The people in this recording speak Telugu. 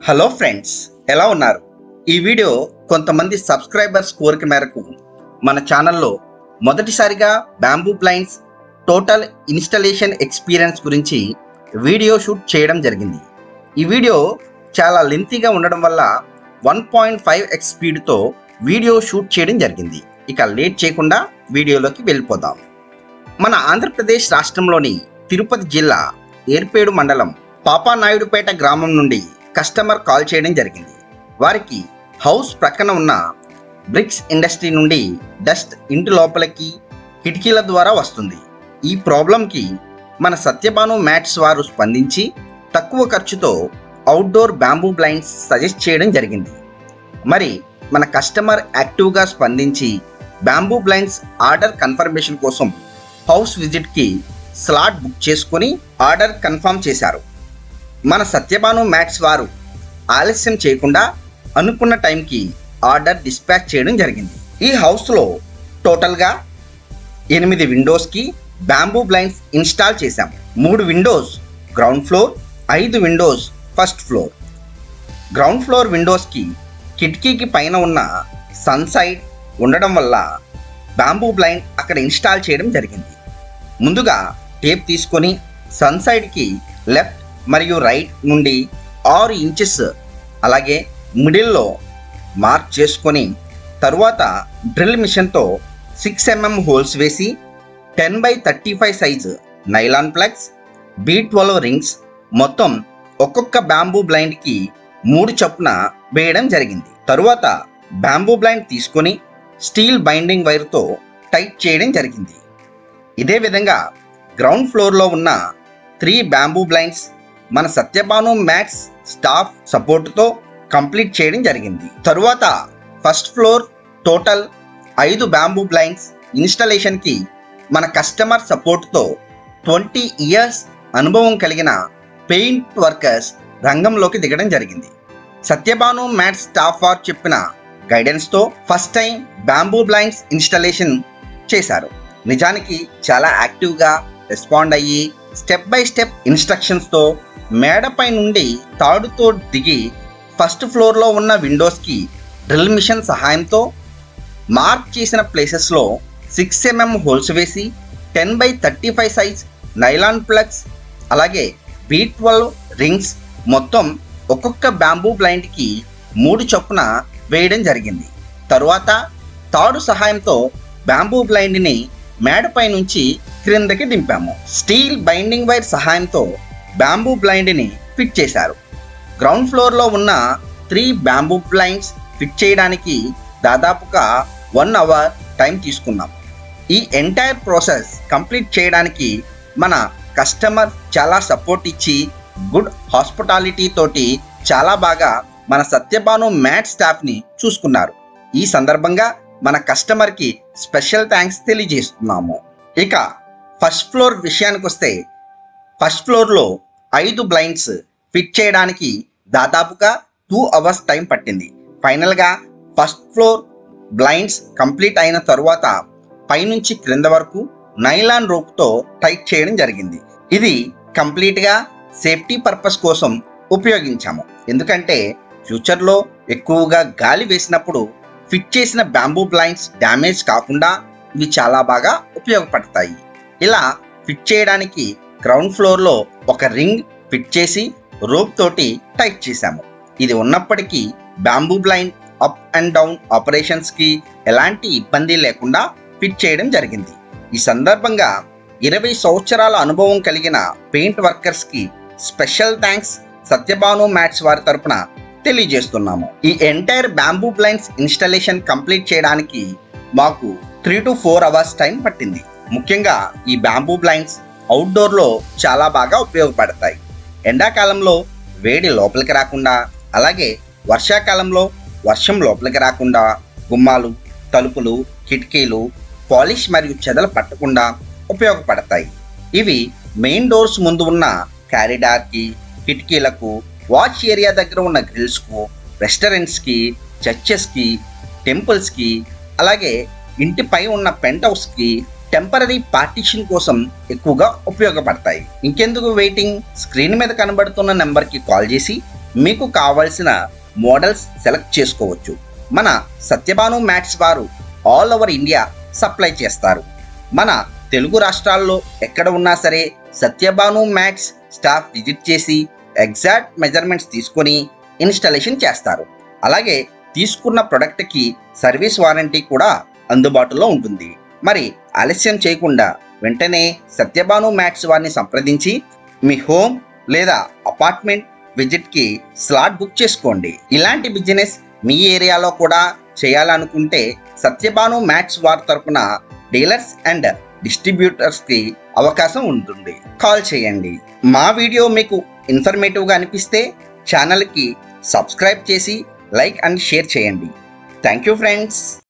హలో ఫ్రెండ్స్, ఎలా ఉన్నారు? ఈ వీడియో కొంతమంది సబ్స్క్రైబర్స్ కోరిక మేరకు మన ఛానల్లో మొదటిసారిగా bamboo blinds total installation experience గురించి వీడియో షూట్ చేయడం జరిగింది. ఈ వీడియో చాలా లెంతీగా ఉండడం వల్ల 1.5x స్పీడ్తో వీడియో షూట్ చేయడం జరిగింది. ఇక లేట్ చేయకుండా వీడియోలోకి వెళ్ళిపోదాం. మన ఆంధ్రప్రదేశ్ రాష్ట్రంలోని తిరుపతి జిల్లా ఏర్పేడు మండలం పాపానాయుడుపేట గ్రామం నుండి కస్టమర్ కాల్ చేయడం జరిగింది. వారికి హౌస్ ప్రక్కన ఉన్న బ్రిక్స్ ఇండస్ట్రీ నుండి డస్ట్ ఇంటి లోపలికి కిటికీల ద్వారా వస్తుంది. ఈ ప్రాబ్లంకి మన సత్యభాను మ్యాట్స్ వారు స్పందించి తక్కువ ఖర్చుతో అవుట్డోర్ బ్యాంబూ బ్లైండ్స్ సజెస్ట్ చేయడం జరిగింది. మరి మన కస్టమర్ యాక్టివ్గా స్పందించి బ్యాంబూ బ్లైండ్స్ ఆర్డర్ కన్ఫర్మేషన్ కోసం హౌస్ విజిట్కి స్లాట్ బుక్ చేసుకొని ఆర్డర్ కన్ఫర్మ్ చేశారు. మన సత్యభాను మ్యాట్స్ వారు ఆలస్యం చేయకుండా అనుకున్న టైంకి ఆర్డర్ డిస్పాచ్ చేయడం జరిగింది. ఈ హౌస్లో టోటల్గా 8 విండోస్కి బ్యాంబూ బ్లైండ్స్ ఇన్స్టాల్ చేశాము. 3 windows ground floor, 5 windows first floor. Ground floor విండోస్కి కిటికీకి పైన ఉన్న సన్ సైడ్ ఉండడం వల్ల బ్యాంబూ బ్లైండ్ అక్కడ ఇన్స్టాల్ చేయడం జరిగింది. ముందుగా టేప్ తీసుకొని సన్ సైడ్కి లెఫ్ట్ మరియు రైట్ నుండి 6 ఇంచెస్ అలాగే మిడిల్లో మార్క్ చేసుకొని తరువాత డ్రిల్ మిషన్తో 6 mm హోల్స్ వేసి 10x35 size nylon plugs, B12 rings మొత్తం ఒక్కొక్క బ్యాంబూ బ్లైండ్కి 3 చొప్పున వేయడం జరిగింది. తరువాత బ్యాంబూ బ్లైండ్ తీసుకొని స్టీల్ బైండింగ్ వైర్తో టైట్ చేయడం జరిగింది. ఇదే విధంగా గ్రౌండ్ ఫ్లోర్లో ఉన్న 3 బ్యాంబూ బ్లైండ్స్ మన సత్యభాను మ్యాట్స్ స్టాఫ్ సపోర్టుతో కంప్లీట్ చేయడం జరిగింది. తరువాత first floor total 5 bamboo blinds ఇన్స్టాలేషన్కి మన కస్టమర్ సపోర్టుతో 20 ఇయర్స్ అనుభవం కలిగిన పెయింట్ వర్కర్స్ రంగంలోకి దిగడం జరిగింది. సత్యభాను మ్యాట్స్ స్టాఫ్ వారు చెప్పిన గైడెన్స్తో first time bamboo blinds installation చేశారు. నిజానికి చాలా యాక్టివ్గా రెస్పాండ్ అయ్యి స్టెప్ బై స్టెప్ ఇన్స్ట్రక్షన్స్తో మేడపై నుండి తాడుతో దిగి ఫస్ట్ ఫ్లోర్లో ఉన్న విండోస్కి డ్రిల్ మిషన్ సహాయంతో మార్క్ చేసిన ప్లేసెస్లో 6 mm హోల్స్ వేసి 10x35 సైజ్ నైలాన్ ప్లగ్స్ అలాగే B12 రింగ్స్ మొత్తం ఒక్కొక్క బ్యాంబూ బ్లైండ్కి 3 చొప్పున వేయడం జరిగింది. తరువాత తాడు సహాయంతో బ్యాంబూ బ్లైండ్ని మేడపై నుంచి క్రిందకి దింపాము. స్టీల్ బైండింగ్ వైర్ సహాయంతో బ్యాంబూ బ్లైండ్ని ఫిట్ చేశారు. గ్రౌండ్ ఫ్లోర్లో ఉన్న 3 బ్యాంబూ బ్లైండ్స్ ఫిట్ చేయడానికి దాదాపుగా 1 అవర్ టైం తీసుకున్నాం. ఈ ఎంటైర్ ప్రాసెస్ కంప్లీట్ చేయడానికి మన కస్టమర్ చాలా సపోర్ట్ ఇచ్చి గుడ్ హాస్పిటాలిటీ తోటి చాలా బాగా మన సత్యభాను మ్యాట్ స్టాఫ్ని చూసుకున్నారు. ఈ సందర్భంగా మన కస్టమర్కి స్పెషల్ థ్యాంక్స్ తెలియజేస్తున్నాము. ఇక ఫస్ట్ ఫ్లోర్ విషయానికి వస్తే ఫస్ట్ ఫ్లోర్లో 5 బ్లైండ్స్ ఫిట్ చేయడానికి దాదాపుగా 2 అవర్స్ టైం పట్టింది. ఫైనల్గా ఫస్ట్ ఫ్లోర్ బ్లైండ్స్ కంప్లీట్ అయిన తరువాత పైనుంచి క్రింద వరకు నైలాన్ రోప్తో టైట్ చేయడం జరిగింది. ఇది కంప్లీట్గా సేఫ్టీ పర్పస్ కోసం ఉపయోగించాము. ఎందుకంటే ఫ్యూచర్లో ఎక్కువగా గాలి వేసినప్పుడు ఫిట్ చేసిన బ్యాంబూ బ్లైండ్స్ డ్యామేజ్ కాకుండా ఇవి చాలా బాగా ఉపయోగపడతాయి. ఇలా ఫిట్ చేయడానికి గ్రౌండ్ ఫ్లోర్లో ఒక రింగ్ ఫిట్ చేసి రోప్ తోటి టైట్ చేశాము. ఇది ఉన్నప్పటికీ bamboo blind up and down ఆపరేషన్స్కి ఎలాంటి ఇబ్బంది లేకుండా ఫిట్ చేయడం జరిగింది. ఈ సందర్భంగా 20 సంవత్సరాల అనుభవం కలిగిన paint వర్కర్స్కి special thanks Satyabhanu mats వారి తరపున తెలియజేస్తున్నాము. ఈ entire bamboo blinds installation complete చేయడానికి మాకు 3 to 4 అవర్స్ టైం పట్టింది. ముఖ్యంగా ఈ బ్యాంబూ బ్లైండ్స్ అవుట్డోర్లో చాలా బాగా ఉపయోగపడతాయి. ఎండాకాలంలో వేడి లోపలికి రాకుండా అలాగే వర్షాకాలంలో వర్షం లోపలికి రాకుండా గుమ్మాలు, తలుపులు, కిటికీలు పాలిష్ మరియు చెదలు పట్టకుండా ఉపయోగపడతాయి. ఇవి మెయిన్ డోర్స్ ముందు ఉన్న కారిడార్కి, కిటికీలకు, వాచ్ ఏరియా దగ్గర ఉన్న గ్రిల్స్కు, రెస్టారెంట్స్కి, చర్చెస్కి, టెంపుల్స్కి అలాగే ఇంటిపై ఉన్న పెంట్ హౌస్కి టెంపరరీ పార్టీషన్ కోసం ఎక్కువగా ఉపయోగపడతాయి. ఇంకెందుకు వెయిటింగ్, స్క్రీన్ మీద కనబడుతున్న నెంబర్కి కాల్ చేసి మీకు కావాల్సిన మోడల్స్ సెలెక్ట్ చేసుకోవచ్చు. మన సత్యభాను మ్యాట్స్ వారు ఆల్ ఓవర్ ఇండియా సప్లై చేస్తారు. మన తెలుగు రాష్ట్రాల్లో ఎక్కడ ఉన్నా సరే సత్యభాను మ్యాట్స్ స్టాఫ్ విజిట్ చేసి ఎగ్జాక్ట్ మెజర్మెంట్స్ తీసుకొని ఇన్స్టాలేషన్ చేస్తారు. అలాగే తీసుకున్న ప్రొడక్ట్కి సర్వీస్ వారంటీ కూడా అందుబాటులో ఉంటుంది. మరి ఆలస్యం చేయకుండా వెంటనే సత్యభాను మ్యాట్స్ వారిని సంప్రదించి మీ హోమ్ లేదా అపార్ట్మెంట్ విజిట్కి స్లాట్ బుక్ చేసుకోండి. ఇలాంటి బిజినెస్ మీ ఏరియాలో కూడా చేయాలనుకుంటే సత్యభాను మ్యాట్స్ వారి తరపున డీలర్స్ అండ్ డిస్ట్రిబ్యూటర్స్కి అవకాశం ఉంటుంది. కాల్ చేయండి. మా వీడియో మీకు ఇన్ఫర్మేటివ్గా అనిపిస్తే ఛానల్కి సబ్స్క్రైబ్ చేసి లైక్ అండ్ షేర్ చేయండి. Thank you friends.